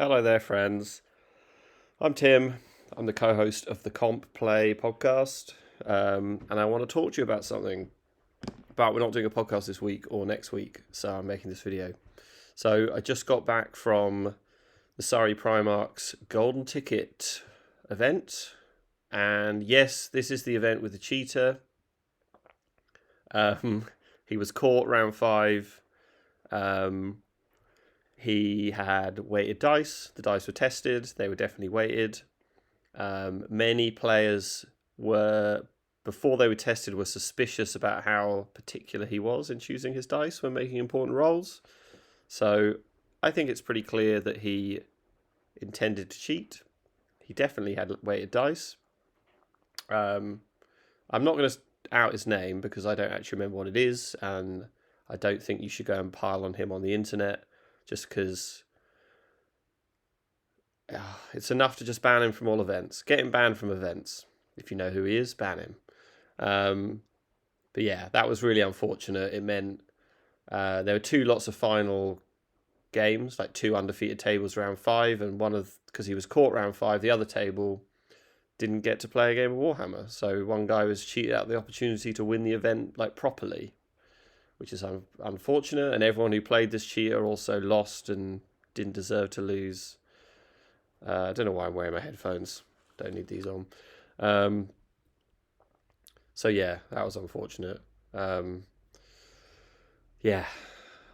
Hello there, friends. I'm Tim. I'm the co-host of the Comp Play podcast, and I want to talk to you about something. But we're not doing a podcast this week or next week, so I'm making this video. So I just got back from the Surrey Primarchs Golden Ticket event, and yes, this is the event with the cheater. He was caught round 5. He had weighted dice. The dice were tested. They were definitely weighted. Many players were, before they were tested, were suspicious about how particular he was in choosing his dice when making important rolls. So I think it's pretty clear that he intended to cheat. He definitely had weighted dice. I'm not going to out his name because I don't actually remember what it is, and I don't think you should go and pile on him on the internet just because it's enough to just ban him from all events. Get him banned from events. If you know who he is, ban him. But yeah, that was really unfortunate. It meant there were 2 lots of final games, like 2 undefeated tables round 5, and because he was caught round 5, the other table didn't get to play a game of Warhammer. So one guy was cheated out of the opportunity to win the event like properly, which is unfortunate. And everyone who played this cheater also lost and didn't deserve to lose. I don't know why I'm wearing my headphones. Don't need these on. So yeah, that was unfortunate. Yeah,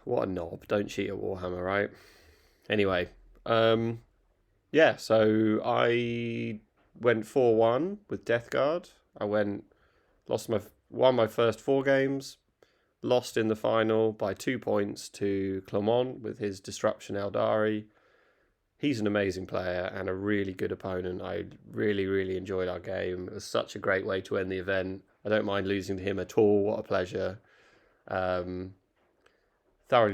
what a knob. Don't cheat at Warhammer, right? Anyway, yeah, so I went 4-1 with Death Guard. Won my first 4 games, lost in the final by 2 points to Clermont with his Disruption Eldari. He's an amazing player and a really good opponent. I really, really enjoyed our game. It was such a great way to end the event. I don't mind losing to him at all. What a pleasure. Thoroughly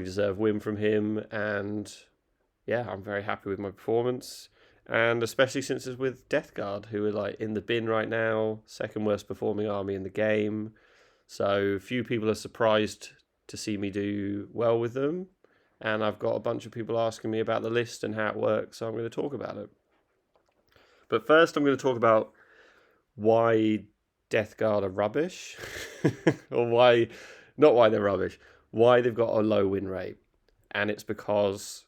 deserved win from him. And yeah, I'm very happy with my performance. And especially since it's with Death Guard, who are like in the bin right now. Second worst performing army in the game. So few people are surprised to see me do well with them. And I've got a bunch of people asking me about the list and how it works, so I'm going to talk about it. But first, I'm going to talk about why Death Guard are rubbish, or not why they're rubbish, why they've got a low win rate. And it's because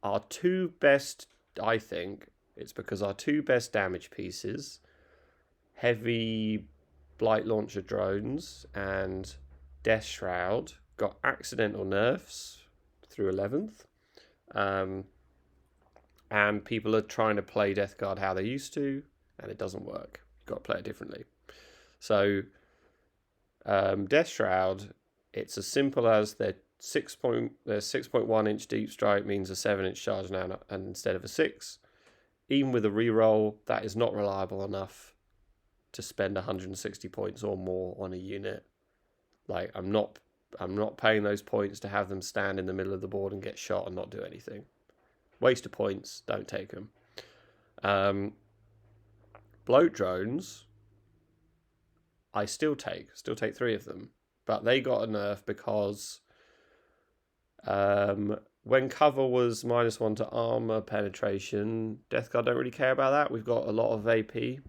our 2 best, I think, it's because our 2 best damage pieces, heavy Blight Launcher drones and Death Shroud, got accidental nerfs through 11th. And people are trying to play Death Guard how they used to, and it doesn't work. You've got to play it differently. So, Death Shroud, it's as simple as their 6.1 inch deep strike means a 7-inch charge now, and instead of a 6. Even with a reroll, that is not reliable enough to spend 160 points or more on a unit. Like, I'm not paying those points to have them stand in the middle of the board and get shot and not do anything. Waste of points, don't take them. Bloat drones, I still take 3 of them. But they got a nerf because when cover was -1 to armor penetration, Death Guard don't really care about that. We've got a lot of AP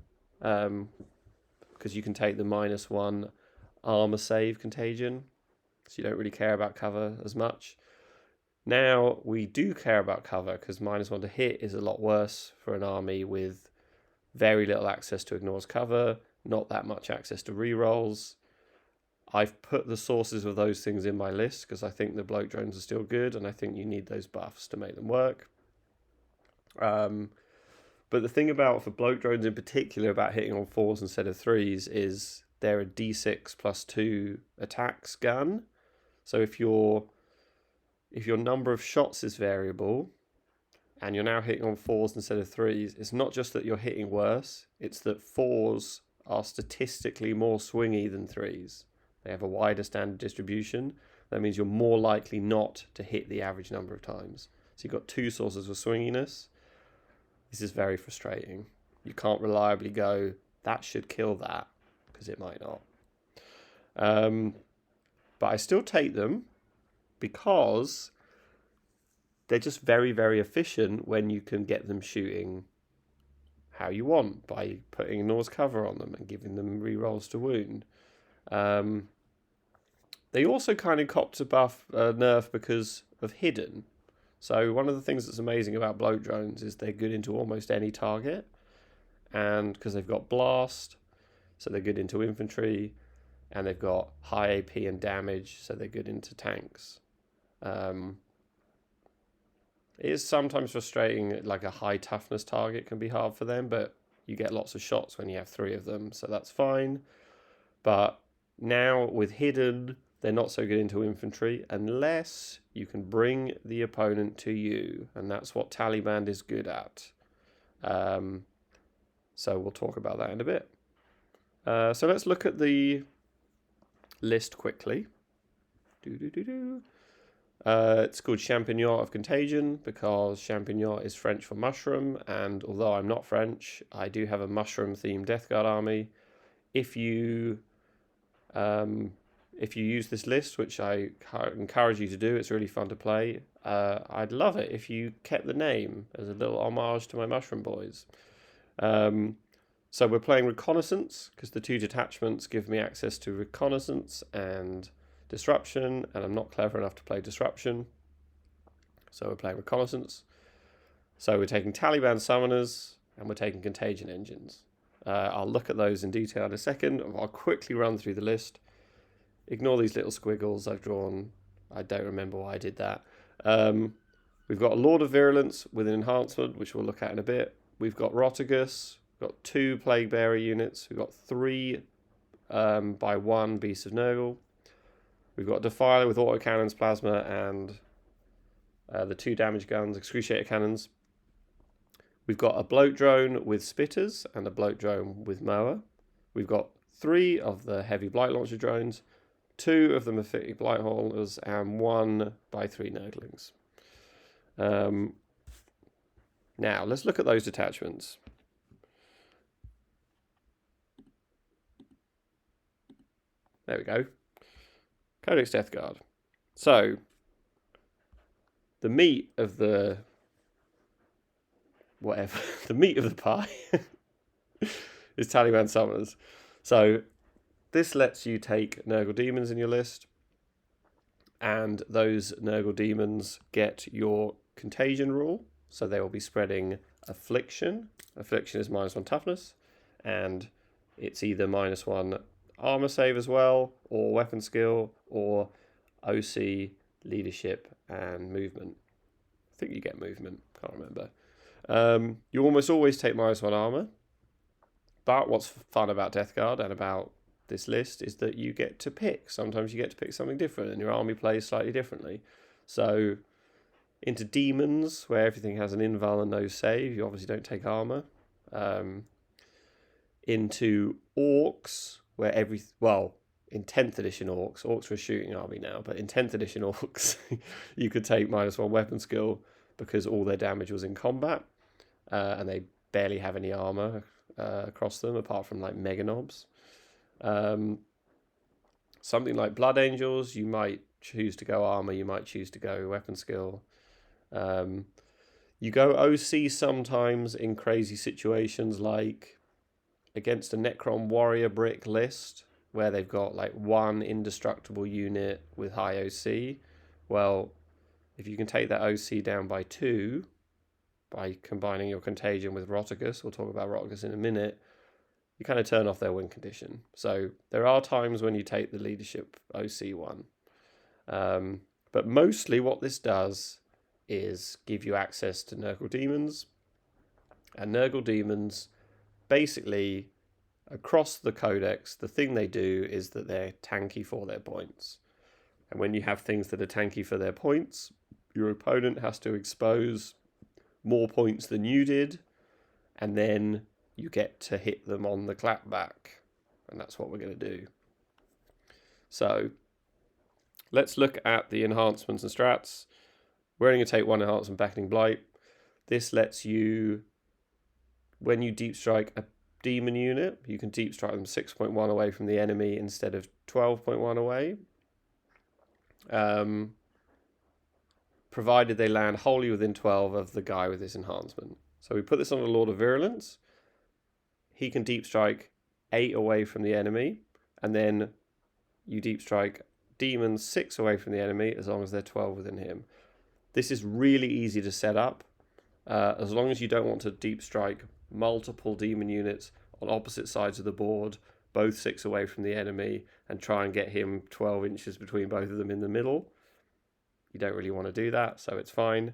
because you can take the -1 armor save contagion. So you don't really care about cover as much. Now we do care about cover because -1 to hit is a lot worse for an army with very little access to ignores cover, not that much access to rerolls. I've put the sources of those things in my list because I think the bloat drones are still good and I think you need those buffs to make them work. But the thing for bloat drones in particular about hitting on 4s instead of 3s is they're a D6 plus 2 attacks gun. So if your number of shots is variable and you're now hitting on 4s instead of 3s, it's not just that you're hitting worse, it's that 4s are statistically more swingy than 3s. They have a wider standard distribution. That means you're more likely not to hit the average number of times. So you've got 2 sources of swinginess. This is very frustrating. You can't reliably go, that should kill that, because it might not. But I still take them because they're just very, very efficient when you can get them shooting how you want by putting a Norse cover on them and giving them rerolls to wound. They also kind of copped a nerf because of hidden. So one of the things that's amazing about bloat drones is they're good into almost any target, and because they've got blast, so they're good into infantry, and they've got high AP and damage, so they're good into tanks. It is sometimes frustrating, like a high toughness target can be hard for them, but you get lots of shots when you have 3 of them, so that's fine. But now with hidden, they're not so good into infantry unless you can bring the opponent to you, and that's what Taliban is good at. So we'll talk about that in a bit. So let's look at the list quickly. It's called Champignon of Contagion because Champignon is French for mushroom, and although I'm not French, I do have a mushroom-themed Death Guard army. If you use this list, which I encourage you to do, it's really fun to play. I'd love it if you kept the name as a little homage to my mushroom boys. So we're playing Reconnaissance because the 2 detachments give me access to Reconnaissance and Disruption, and I'm not clever enough to play Disruption. So we're playing Reconnaissance. So we're taking Taliban Summoners and we're taking Contagion Engines. I'll look at those in detail in a second. I'll quickly run through the list. Ignore these little squiggles I've drawn. I don't remember why I did that. We've got a Lord of Virulence with an enhancement, which we'll look at in a bit. We've got Rotigus. We've got 2 Plague Bearer units. We've got 3 by 1 Beast of Nurgle. We've got Defiler with autocannons, plasma, and the 2 damage guns, Excruciator cannons. We've got a bloat drone with spitters and a bloat drone with mower. We've got 3 of the heavy blight launcher drones, 2 of the mephitic blight haulers, and 1 by 3 nurglings. Now let's look at those detachments. There we go. Codex Death Guard. So the meat of the the meat of the pie is Taliban Summoners. So this lets you take Nurgle Demons in your list, and those Nurgle Demons get your Contagion rule, so they will be spreading Affliction. Affliction is -1 toughness, and it's either -1 armor save as well, or weapon skill, or OC, leadership, and movement. I think you get movement, can't remember. You almost always take -1 armor, but what's fun about Death Guard and about this list is that you get to pick. Sometimes you get to pick something different, and your army plays slightly differently. So into Demons, where everything has an invul and no save, you obviously don't take armor. Into Orcs, where in 10th edition Orcs are a shooting army now, but in 10th edition Orcs, you could take -1 weapon skill because all their damage was in combat, and they barely have any armor across them, apart from like Mega Knobs. Something like Blood Angels, you might choose to go armor, you might choose to go weapon skill. You go OC sometimes in crazy situations, like against a Necron Warrior brick list, where they've got like 1 indestructible unit with high OC. Well, if you can take that OC down by 2 by combining your Contagion with Rotigus, we'll talk about Rotigus in a minute, you kind of turn off their win condition. So there are times when you take the leadership OC one. But mostly what this does is give you access to Nurgle Demons. And Nurgle Demons, basically, across the codex, the thing they do is that they're tanky for their points. And when you have things that are tanky for their points, your opponent has to expose more points than you did, and then you get to hit them on the clapback. And that's what we're going to do. So let's look at the enhancements and strats. We're only going to take 1 enhancement, Beckoning Blight. This lets you, when you deep strike a demon unit, you can deep strike them 6.1 away from the enemy instead of 12.1 away. provided they land wholly within 12 of the guy with this enhancement. So we put this on the Lord of Virulence. He can deep strike 8 away from the enemy, and then you deep strike demons 6 away from the enemy as long as they're 12 within him. This is really easy to set up, as long as you don't want to deep strike multiple demon units on opposite sides of the board, both 6 away from the enemy, and try and get him 12 inches between both of them in the middle. You don't really want to do that, so it's fine.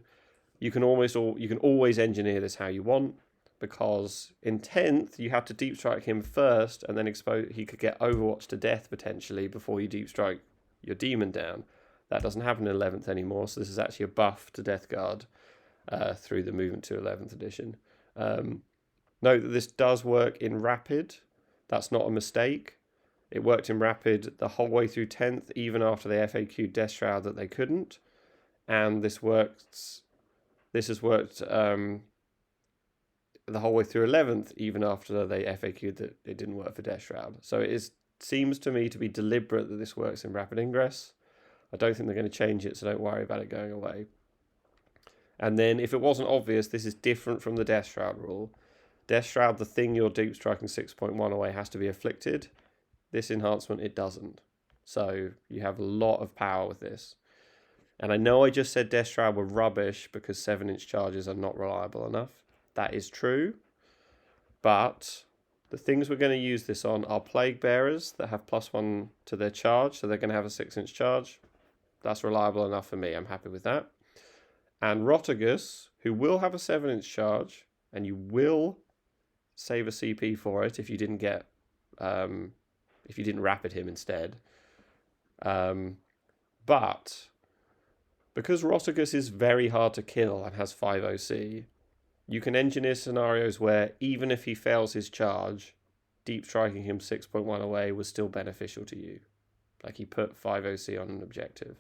You can always engineer this how you want, because in 10th you have to deep strike him first, and then he could get overwatched to death potentially before you deep strike your demon down. That doesn't happen in 11th anymore, so this is actually a buff to Death Guard through the movement to 11th edition. Note that this does work in Rapid. That's not a mistake. It worked in Rapid the whole way through 10th, even after they FAQ'd Death Shroud that they couldn't. And this has worked the whole way through 11th, even after they FAQ'd that it didn't work for Death Shroud. So it seems to me to be deliberate that this works in Rapid Ingress. I don't think they're going to change it, so don't worry about it going away. And then, if it wasn't obvious, this is different from the Death Shroud rule. Death Shroud, the thing you're deep striking 6.1 away, has to be afflicted. This enhancement, it doesn't. So you have a lot of power with this. And I know I just said Death Shroud were rubbish because 7-inch charges are not reliable enough. That is true. But the things we're going to use this on are Plague Bearers that have +1 to their charge. So they're going to have a 6-inch charge. That's reliable enough for me. I'm happy with that. And Rotigus, who will have a 7-inch charge, and you will save a CP for it if you didn't get, if you didn't rapid him instead. But because Rotigus is very hard to kill and has 5 OC, you can engineer scenarios where even if he fails his charge, deep striking him 6.1 away was still beneficial to you. Like he put 5 OC on an objective.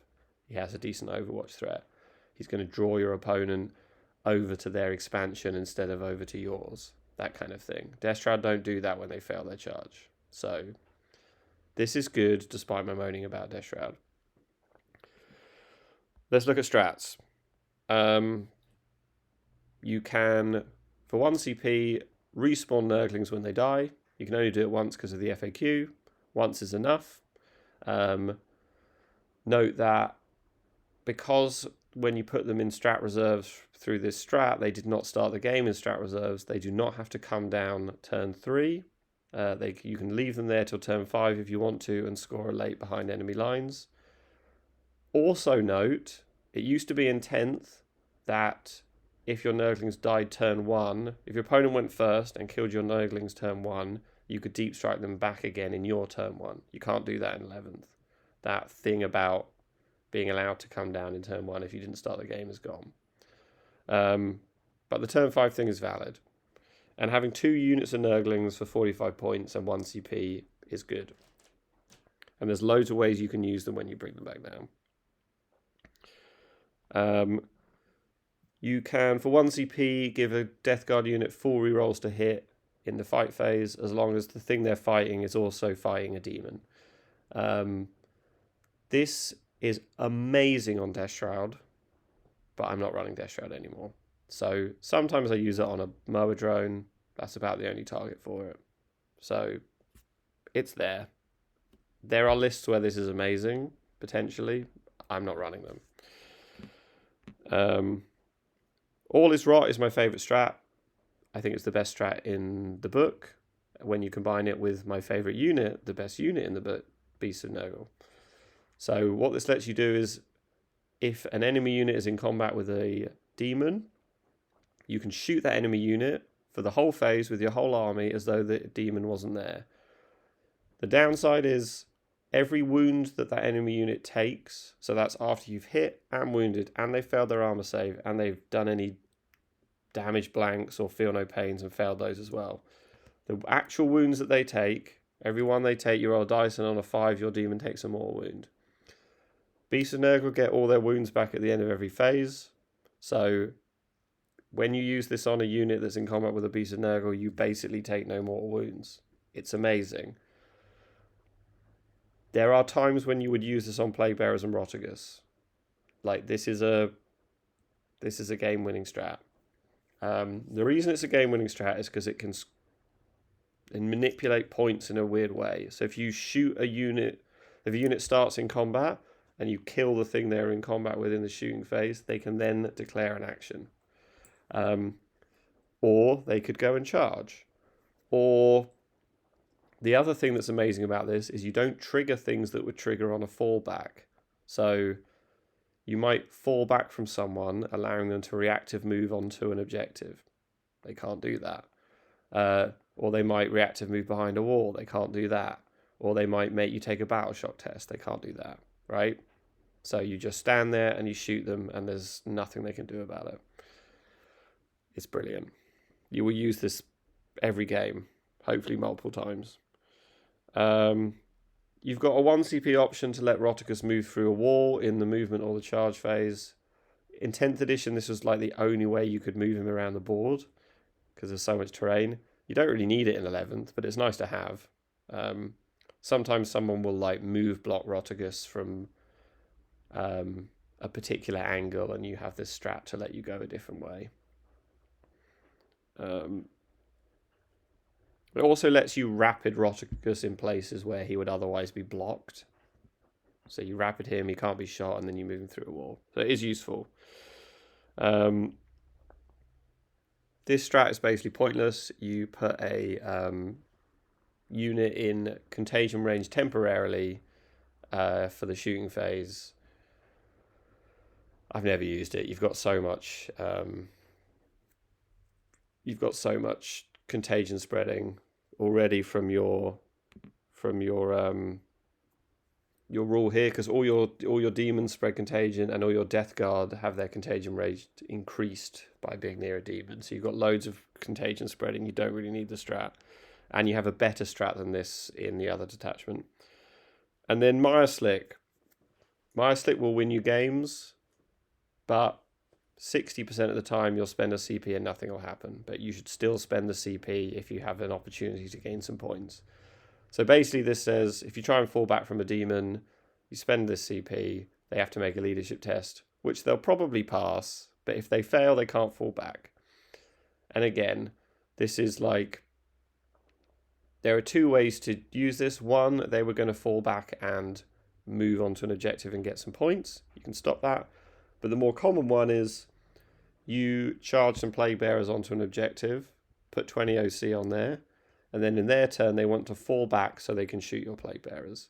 He has a decent Overwatch threat. He's going to draw your opponent over to their expansion instead of over to yours. That kind of thing. Death Shroud don't do that when they fail their charge. So this is good despite my moaning about Death Shroud. Let's look at strats. You can, for 1 CP, respawn Nurglings when they die. You can only do it once because of the FAQ. Once is enough. Note that because when you put them in strat reserves through this strat, they did not start the game in strat reserves. They do not have to come down turn 3. You can leave them there till turn 5 if you want to and score a late behind enemy lines. Also note, it used to be in 10th that if your Nurglings died turn 1, if your opponent went first and killed your Nurglings turn 1, you could deep strike them back again in your turn 1. You can't do that in 11th. That thing about being allowed to come down in turn 1 if you didn't start the game is gone. But the turn 5 thing is valid. And having 2 units of Nurglings for 45 points and 1 CP is good. And there's loads of ways you can use them when you bring them back down. You can, for 1 CP, give a Death Guard unit 4 rerolls to hit in the fight phase, as long as the thing they're fighting is also fighting a demon. This is amazing on Death Shroud, but I'm not running Death Shroud anymore. So sometimes I use it on a mower drone. That's about the only target for it. So it's there. There are lists where this is amazing, potentially. I'm not running them. All is Rot is my favourite strat. I think it's the best strat in the book. When you combine it with my favourite unit, the best unit in the book, Beast of Nurgle. So what this lets you do is, if an enemy unit is in combat with a demon, you can shoot that enemy unit for the whole phase with your whole army as though the demon wasn't there. The downside is every wound that enemy unit takes, so that's after you've hit and wounded and they've failed their armor save and they've done any damage blanks or feel no pains and failed those as well. The actual wounds that they take, every one they take, you roll dice, and on a 5 your demon takes a mortal wound. Beasts of Nurgle get all their wounds back at the end of every phase, so when you use this on a unit that's in combat with a Beast of Nurgle, you basically take no mortal wounds. It's amazing. There are times when you would use this on Plague Bearers and Rotigus. Like, this is a this is a game-winning strat. The reason it's a game-winning strat is because it can manipulate points in a weird way. So if you shoot a unit, if a unit starts in combat and you kill the thing they're in combat with in the shooting phase, they can then declare an action. Or they could go and charge. Or the other thing that's amazing about this is you don't trigger things that would trigger on a fallback. So you might fall back from someone, allowing them to reactive move onto an objective. They can't do that. Or they might reactive move behind a wall. They can't do that. Or they might make you take a battle shock test. They can't do that, right? So you just stand there and you shoot them, and there's nothing they can do about it. It's brilliant. You will use this every game, hopefully multiple times. You've got a 1 CP option to let Roticus move through a wall in the movement or the charge phase. In 10th edition, this was like the only way you could move him around the board because there's so much terrain. You don't really need it in 11th, but it's nice to have. Sometimes someone will like move block Roticus from a particular angle, and you have this strat to let you go a different way. It also lets you rapid Roticus in places where he would otherwise be blocked. So you rapid him, he can't be shot, and then you move him through a wall. So it is useful. This strat is basically pointless. You put a unit in contagion range temporarily for the shooting phase. I've never used it. You've got so much contagion spreading already from your rule here, because all your demons spread contagion, and all your death guard have their contagion rate increased by being near a demon. So you've got loads of contagion spreading. You don't really need the strat, and you have a better strat than this in the other detachment. And then Mire Slick will win you games, but 60% of the time you'll spend a CP and nothing will happen. But you should still spend the CP if you have an opportunity to gain some points. So basically this says if you try and fall back from a demon, you spend this CP, they have to make a leadership test, which they'll probably pass, but if they fail, they can't fall back. And again, this is like, there are two ways to use this. One, they were going to fall back and move on to an objective and get some points. You can stop that. But the more common one is you charge some plague bearers onto an objective, put 20 OC on there, and then in their turn they want to fall back so they can shoot your plague bearers.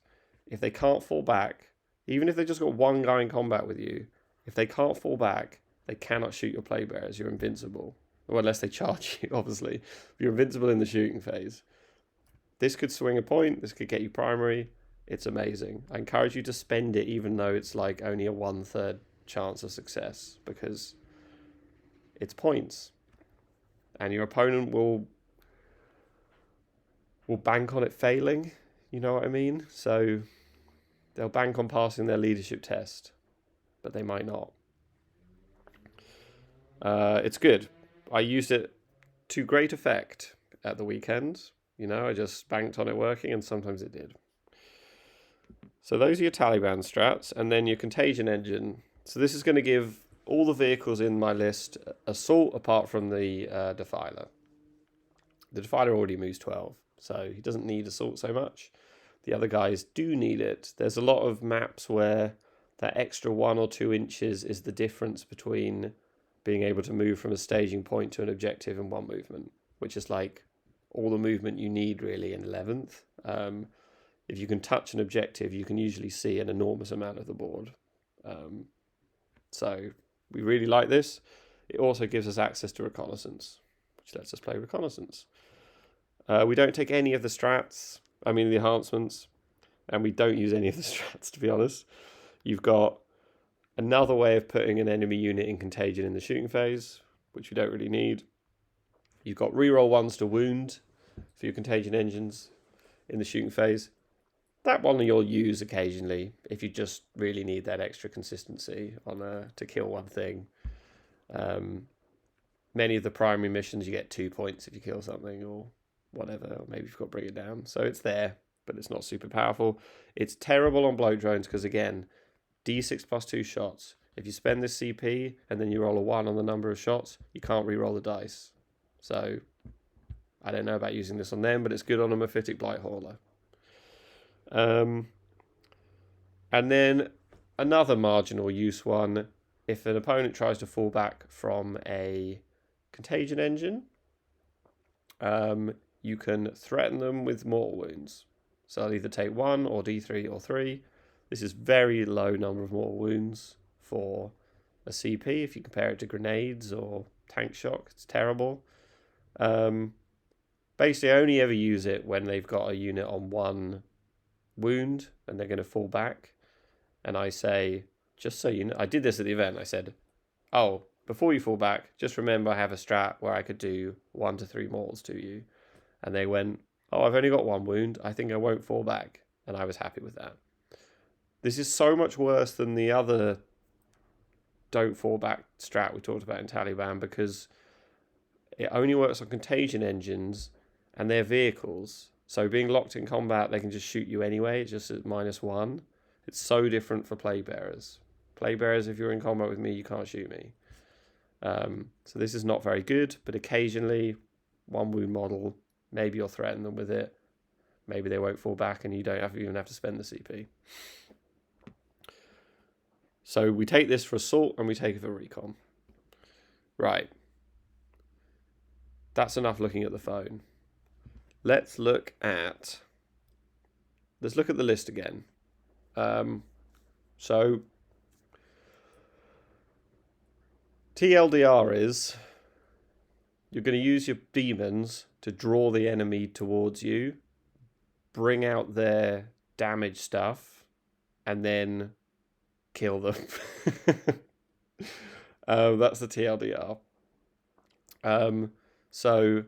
If they can't fall back, even if they've just got one guy in combat with you, if they can't fall back, they cannot shoot your plague bearers. You're invincible. Well, unless they charge you, obviously. You're invincible in the shooting phase. This could swing a point. This could get you primary. It's amazing. I encourage you to spend it, even though it's like only a 1/3 chance of success, because it's points, and your opponent will bank on it failing. You know what I mean? So they'll bank on passing their leadership test, but they might not. It's good. I used it to great effect at the weekend. You know, I just banked on it working, and sometimes it did. So those are your Taliban strats, and then your contagion engine. So this is going to give all the vehicles in my list assault apart from the Defiler. The Defiler already moves 12, so he doesn't need assault so much. The other guys do need it. There's a lot of maps where that extra 1 or 2 inches is the difference between being able to move from a staging point to an objective in one movement, which is like all the movement you need really in 11th. If you can touch an objective, you can usually see an enormous amount of the board. So we really like this. It also gives us access to reconnaissance, which lets us play reconnaissance. We don't take any of the strats, the enhancements, and we don't use any of the strats, to be honest. You've got another way of putting an enemy unit in contagion in the shooting phase, which we don't really need. You've got reroll 1s to wound for your contagion engines in the shooting phase. That one you'll use occasionally if you just really need that extra consistency on to kill one thing. Many of the primary missions you get 2 points if you kill something or whatever, or maybe you've got to bring it down. So it's there, but it's not super powerful. It's terrible on bloat drones because, again, D6 plus 2 shots. if you spend this CP and then you roll a 1 on the number of shots, you can't re-roll the dice. So I don't know about using this on them, but it's good on a Mephitic Blight Hauler. And then another marginal use one, if an opponent tries to fall back from a Contagion Engine, you can threaten them with mortal wounds. So I'll either take 1 or D3 or 3. This is very low number of mortal wounds for a CP. If you compare it to grenades or tank shock, it's terrible. Basically, I only ever use it when they've got a unit on 1 wound and they're going to fall back. And I say, just so you know, I did this at the event. I said, oh, before you fall back, just remember I have a strat where I could do 1 to 3 mortals to you. And they went, oh, I've only got 1 wound. I think I won't fall back. And I was happy with that. This is so much worse than the other don't fall back strat we talked about in Taliban, because it only works on Contagion Engines and their vehicles. So being locked in combat, they can just shoot you anyway. It's just at -1. It's so different for Plague Bearers. Plague Bearers, if you're in combat with me, you can't shoot me. So this is not very good, but occasionally 1 wound model, maybe you'll threaten them with it. Maybe they won't fall back and you don't even have to spend the CP. So we take this for assault and we take it for recon. Right. That's enough looking at the phone. Let's look at the list again. So TLDR is you're going to use your demons to draw the enemy towards you, bring out their damage stuff, and then kill them. That's the TLDR. So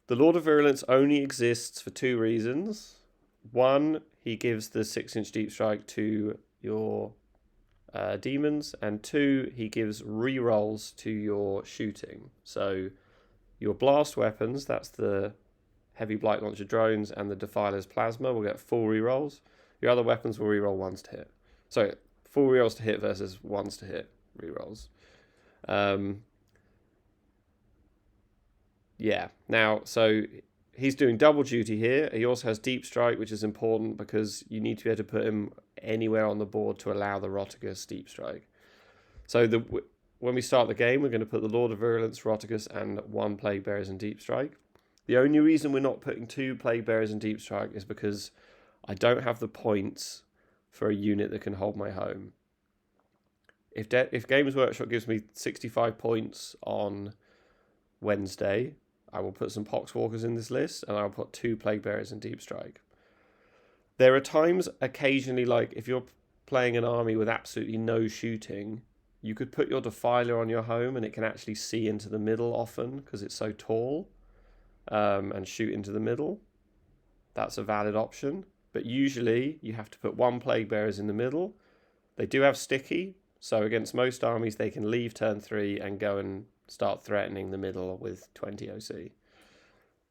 the Lord of Virulence only exists for 2 reasons. 1, he gives the 6-inch deep strike to your demons, and 2, he gives re-rolls to your shooting. So your blast weapons, that's the heavy blight launcher drones and the Defiler's plasma, will get full re-rolls. Your other weapons will re-roll 1s to hit. So full re-rolls to hit versus 1s to hit re-rolls. Yeah. Now, so he's doing double duty here. He also has deep strike, which is important because you need to be able to put him anywhere on the board to allow the Rotigus deep strike. So when we start the game, we're going to put the Lord of Virulence, Rotigus, and 1 Plague Bearers in deep strike. The only reason we're not putting 2 Plague Bearers in deep strike is because I don't have the points for a unit that can hold my home. If Games Workshop gives me 65 points on Wednesday, I will put some Poxwalkers in this list, and I'll put 2 Plague Bearers in deep strike. There are times, occasionally, like if you're playing an army with absolutely no shooting, you could put your Defiler on your home, and it can actually see into the middle often because it's so tall, and shoot into the middle. That's a valid option. But usually you have to put 1 Plague Bearers in the middle. They do have sticky, so against most armies they can leave turn 3 and go and start threatening the middle with 20 OC.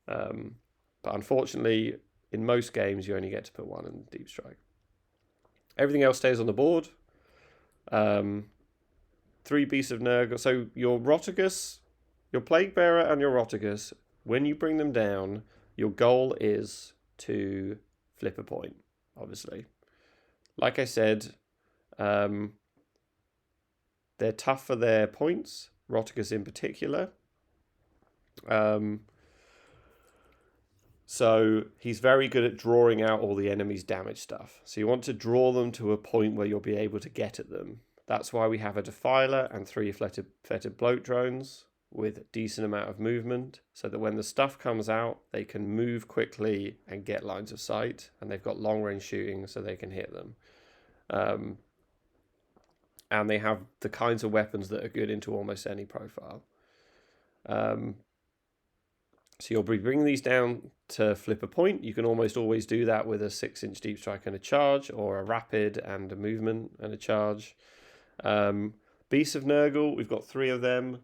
But unfortunately, in most games you only get to put 1 in deep strike. Everything else stays on the board. 3 Beasts of Nurgle. So your Rotigus, your Plague Bearer and your Rotigus, when you bring them down, your goal is to flip a point, obviously. Like I said, they're tough for their points, Rotigus in particular. So he's very good at drawing out all the enemy's damage stuff. So you want to draw them to a point where you'll be able to get at them. That's why we have a Defiler and 3 fetid bloat drones with decent amount of movement, so that when the stuff comes out, they can move quickly and get lines of sight, and they've got long range shooting so they can hit them. And they have the kinds of weapons that are good into almost any profile. So you'll be bringing these down to flip a point. You can almost always do that with a 6-inch deep strike and a charge, or a rapid and a movement and a charge. Beasts of Nurgle, we've got 3 of them.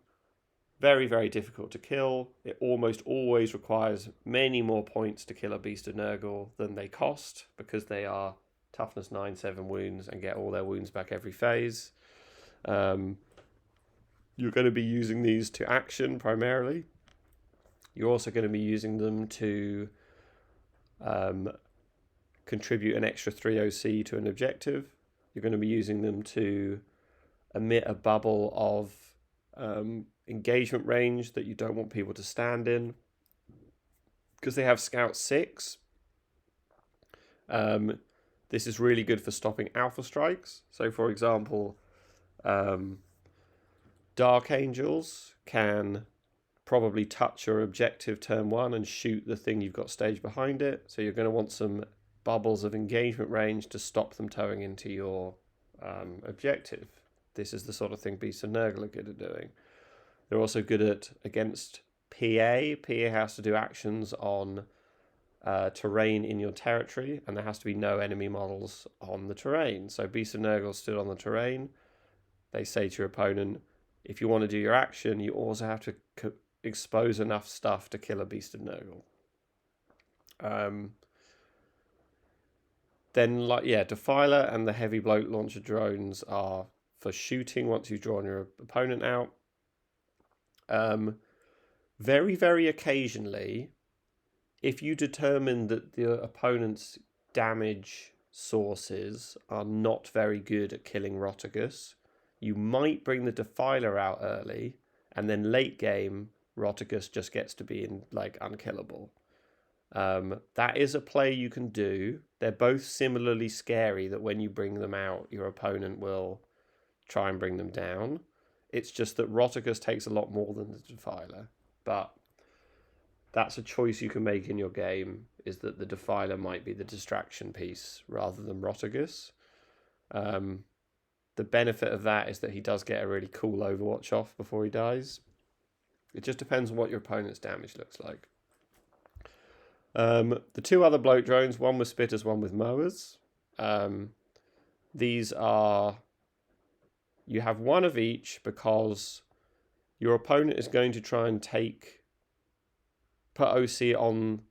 Very, very difficult to kill. It almost always requires many more points to kill a Beast of Nurgle than they cost, because they are toughness 9, 7 wounds and get all their wounds back every phase. You're going to be using these to action primarily. You're also going to be using them to contribute an extra 3 OC to an objective. You're going to be using them to emit a bubble of engagement range that you don't want people to stand in. Because they have Scout 6, this is really good for stopping alpha strikes. So, for example, Dark Angels can probably touch your objective turn 1 and shoot the thing you've got staged behind it. So you're going to want some bubbles of engagement range to stop them towing into your objective. This is the sort of thing Beasts of Nurgle are good at doing. They're also good at against PA. PA has to do actions on terrain in your territory, and there has to be no enemy models on the terrain. So Beasts of Nurgle stood on the terrain. They say to your opponent, if you want to do your action, you also have to expose enough stuff to kill a Beast of Nurgle. Then, Defiler and the heavy bloat launcher drones are for shooting once you've drawn your opponent out. Very, very occasionally, if you determine that the opponent's damage sources are not very good at killing Rotigus, you might bring the Defiler out early, and then late game, Rotigus just gets to be unkillable. That is a play you can do. They're both similarly scary that when you bring them out, your opponent will try and bring them down. It's just that Rotigus takes a lot more than the Defiler. But that's a choice you can make in your game, is that the Defiler might be the distraction piece rather than Rotigus. The benefit of that is that he does get a really cool Overwatch off before he dies. It just depends on what your opponent's damage looks like. The two other bloat drones, one with spitters, one with mowers. These are... You have one of each because your opponent is going to try and put OC on...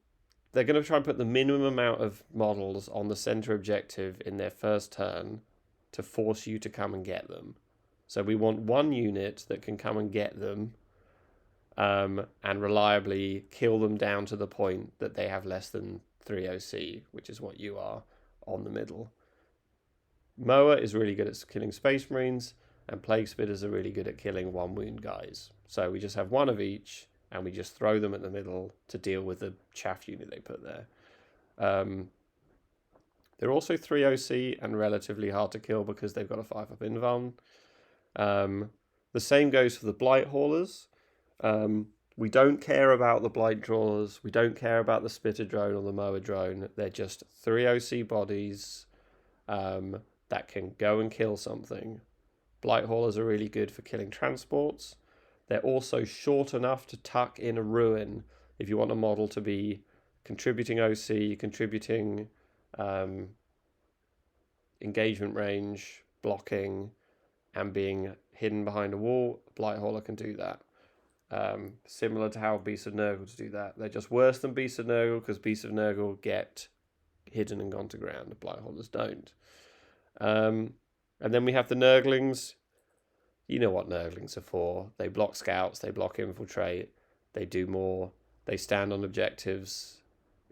They're going to try and put the minimum amount of models on the center objective in their first turn to force you to come and get them. So we want one unit that can come and get them and reliably kill them down to the point that they have less than 3 OC, which is what you are on the middle. Moa is really good at killing Space Marines, and Plague Spitters are really good at killing one wound guys. So we just have one of each, and we just throw them at the middle to deal with the chaff unit they put there. They're also 3 OC and relatively hard to kill because they've got a 5-up invuln. The same goes for the Blight Haulers. We don't care about the Blight Drawers. We don't care about the Spitter drone or the Mower drone. They're just 3 OC bodies that can go and kill something. Blight Haulers are really good for killing transports. They're also short enough to tuck in a ruin if you want a model to be contributing OC, contributing engagement range, blocking, and being hidden behind a wall. Blight Hauler can do that. Similar to how Beasts of Nurgle do that. They're just worse than Beasts of Nurgle because Beasts of Nurgle get hidden and gone to ground. Blight Haulers don't. And then we have the Nurglings. You know what Nurglings are for. They block scouts, they block infiltrate, they do more, they stand on objectives.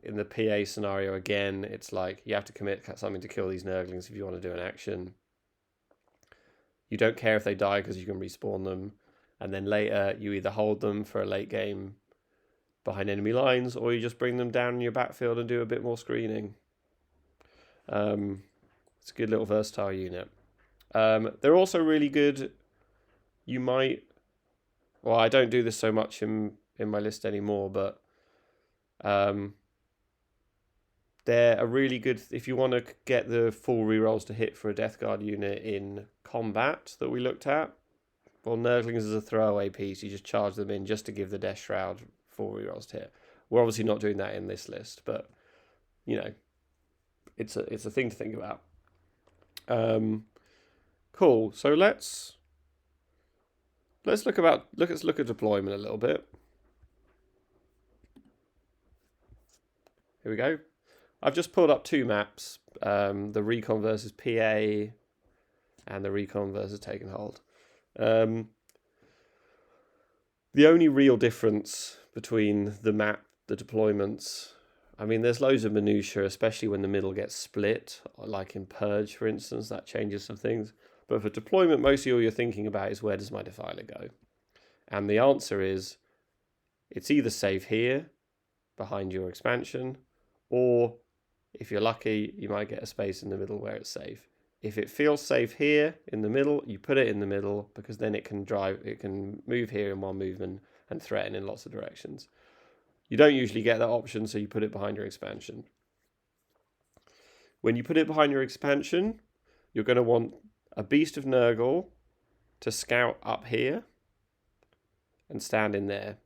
In the PA scenario, again, it's like you have to commit something to kill these Nurglings if you want to do an action. You don't care if they die because you can respawn them. And then later, you either hold them for a late game behind enemy lines, or you just bring them down in your backfield and do a bit more screening. It's a good little versatile unit. They're also really good. You might... Well, I don't do this so much in my list anymore, but... they're a really good... If you want to get the full rerolls to hit for a Death Guard unit in combat that we looked at, well, Nurglings is a throwaway piece. You just charge them in just to give the Death Shroud full rerolls to hit. We're obviously not doing that in this list, but, you know, it's a thing to think about. Cool. So let's look at deployment a little bit. Here we go. I've just pulled up two maps, the Recon versus PA and the Recon versus Taken Hold. The only real difference between the map, the deployments, I mean, there's loads of minutiae, especially when the middle gets split, like in Purge, for instance, that changes some things. But for deployment, mostly all you're thinking about is where does my defiler go? And the answer is it's either safe here, behind your expansion, or if you're lucky, you might get a space in the middle where it's safe. If it feels safe here in the middle, you put it in the middle because then it can move here in one movement and threaten in lots of directions. You don't usually get that option, so you put it behind your expansion. When you put it behind your expansion, you're going to want a Beast of Nurgle to scout up here and stand in there.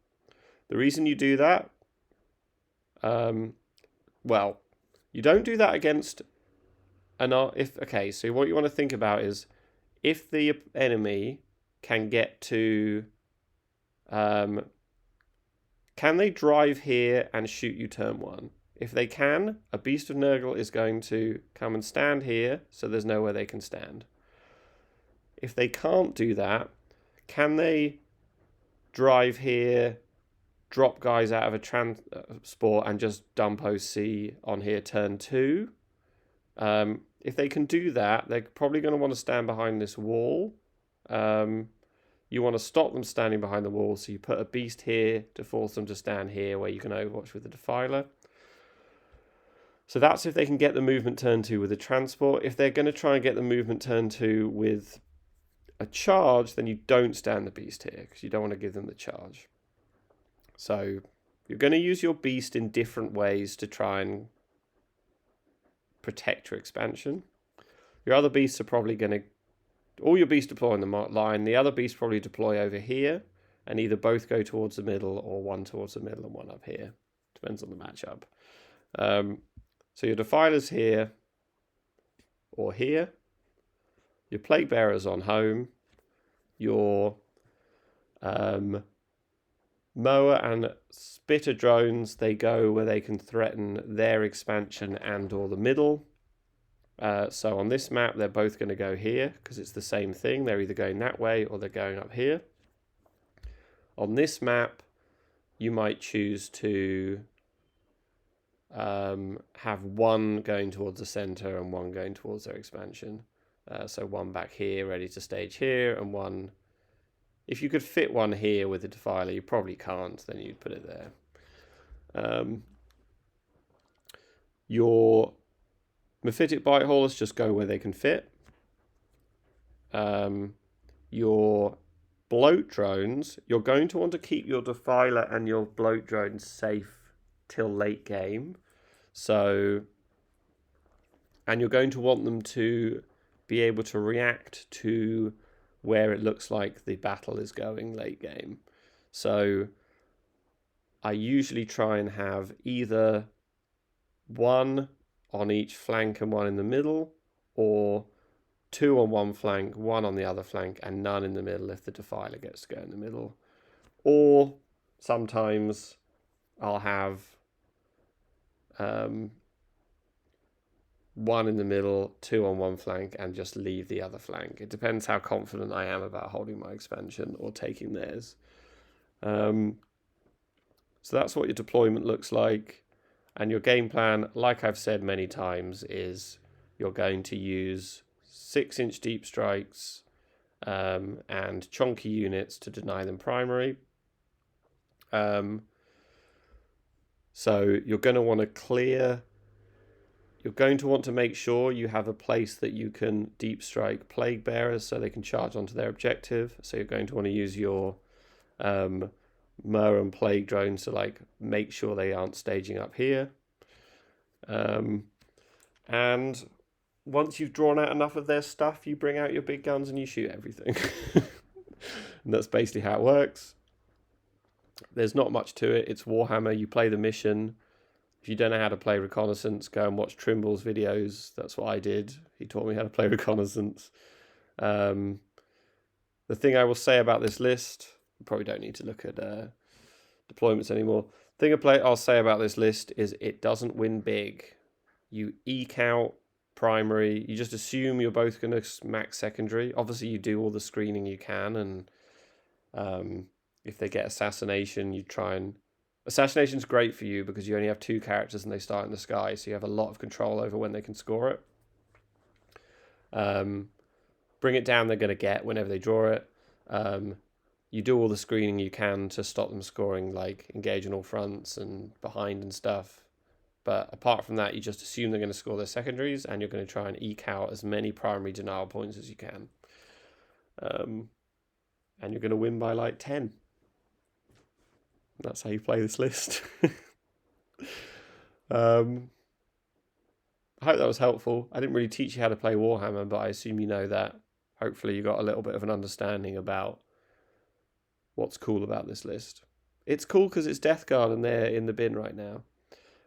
The reason you do that, well, you don't do that against okay, so what you want to think about is if the enemy can get to, can they drive here and shoot you turn one? If they can, a Beast of Nurgle is going to come and stand here, so there's nowhere they can stand. If they can't do that, can they drive here, drop guys out of a transport and just dump OC on here turn two? If they can do that, they're probably going to want to stand behind this wall. You want to stop them standing behind the wall, so you put a beast here to force them to stand here where you can overwatch with the Defiler. So that's if they can get the movement turn 2 with a transport. If they're going to try and get the movement turn 2 with a charge, then you don't stand the beast here because you don't want to give them the charge. So you're going to use your beast in different ways to try and protect your expansion. Your other beasts are probably going to, all your beasts deploy on the line. The other beasts probably deploy over here and either both go towards the middle or one towards the middle and one up here. Depends on the matchup. So your Defiler's here or here. Your Plague Bearer's on home. Your Mower and Spitter drones, they go where they can threaten their expansion and or the middle. So on this map, they're both going to go here because it's the same thing. They're either going that way or they're going up here. On this map, you might choose to have one going towards the center and one going towards their expansion. So one back here, ready to stage here, and one... If you could fit one here with the Defiler, you probably can't, then you'd put it there. Your Mephitic Bite Haulers just go where they can fit. Your Bloat Drones, you're going to want to keep your Defiler and your Bloat Drones safe till late game. So, and you're going to want them to be able to react to where it looks like the battle is going late game. So I usually try and have either one on each flank and one in the middle, or two on one flank, one on the other flank, and none in the middle if the Defiler gets to go in the middle. Or sometimes I'll have one in the middle, two on one flank, and just leave the other flank. It depends how confident I am about holding my expansion or taking theirs. So that's what your deployment looks like. And your game plan, like I've said many times, is you're going to use 6-inch deep strikes and chunky units to deny them primary. So you're going to want to clear... You're going to want to make sure you have a place that you can deep strike Plague Bearers so they can charge onto their objective. So you're going to want to use your Mer and Plague drones to make sure they aren't staging up here. And once you've drawn out enough of their stuff, you bring out your big guns and you shoot everything. And that's basically how it works. There's not much to it. It's Warhammer. You play the mission. If you don't know how to play Reconnaissance, go and watch Trimble's videos. That's what I did. He taught me how to play Reconnaissance. The thing I will say about this list, you probably don't need to look at deployments anymore. The thing I'll say about this list is it doesn't win big. You eke out primary. You just assume you're both going to max secondary. Obviously, you do all the screening you can, and if they get assassination, you try and... Assassination's great for you because you only have 2 characters and they start in the sky, so you have a lot of control over when they can score it. Bring it down, they're going to get whenever they draw it. You do all the screening you can to stop them scoring, like engage on all fronts and behind and stuff. But apart from that, you just assume they're going to score their secondaries, and you're going to try and eke out as many primary denial points as you can. And you're going to win by like 10. That's how you play this list. I hope that was helpful. I didn't really teach you how to play Warhammer, but I assume you know that. Hopefully you got a little bit of an understanding about what's cool about this list. It's cool because it's Death Guard and they're in the bin right now.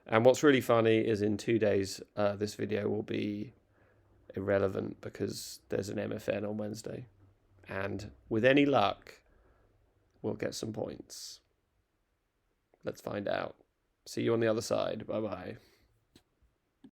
And what's really funny is in 2 days, this video will be irrelevant because there's an MFN on Wednesday. And with any luck, we'll get some points. Let's find out. See you on the other side. Bye-bye.